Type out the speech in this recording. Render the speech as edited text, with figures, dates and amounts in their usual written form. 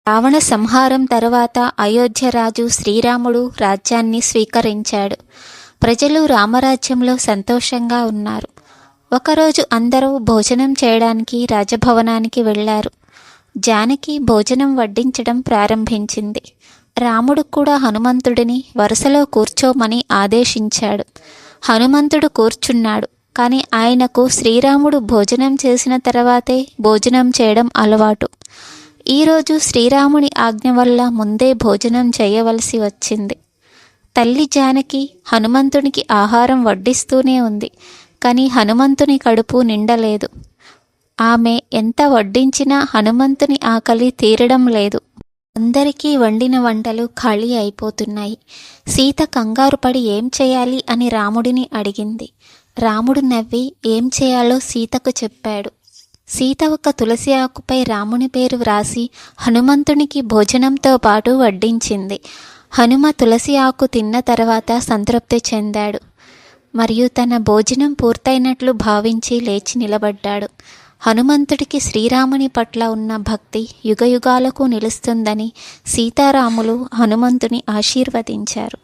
రావణ సంహారం తరువాత అయోధ్య రాజు శ్రీరాముడు రాజ్యాన్ని స్వీకరించాడు. ప్రజలు రామరాజ్యంలో సంతోషంగా ఉన్నారు. ఒకరోజు అందరూ భోజనం చేయడానికి రాజభవనానికి వెళ్ళారు. జానకి భోజనం వడ్డించడం ప్రారంభించింది. రాముడు కూడా హనుమంతుడిని వరుసలో కూర్చోమని ఆదేశించాడు. హనుమంతుడు కూర్చున్నాడు. కానీ ఆయనకు శ్రీరాముడు భోజనం చేసిన తర్వాతే భోజనం చేయడం అలవాటు. ఈరోజు శ్రీరాముని ఆజ్ఞ వల్ల ముందే భోజనం చేయవలసి వచ్చింది. తల్లి జానకి హనుమంతునికి ఆహారం వడ్డిస్తూనే ఉంది. కానీ హనుమంతుని కడుపు నిండలేదు. ఆమె ఎంత వడ్డించినా హనుమంతుని ఆకలి తీరడం లేదు. అందరికీ వండిన వంటలు ఖాళీ అయిపోతున్నాయి. సీత కంగారు పడి ఏం చేయాలి అని రాముడిని అడిగింది. రాముడు నవ్వి ఏం చేయాలో సీతకు చెప్పాడు. సీత ఒక తులసి ఆకుపై రాముని పేరు వ్రాసి హనుమంతునికి భోజనంతో పాటు వడ్డించింది. హనుమ తులసి ఆకు తిన్న తర్వాత సంతృప్తి చెందాడు మరియు తన భోజనం పూర్తయినట్లు భావించి లేచి నిలబడ్డాడు. హనుమంతుడికి శ్రీరాముని పట్ల ఉన్న భక్తి యుగయుగాలకు నిలుస్తుందని సీతారాములు హనుమంతుని ఆశీర్వదించారు.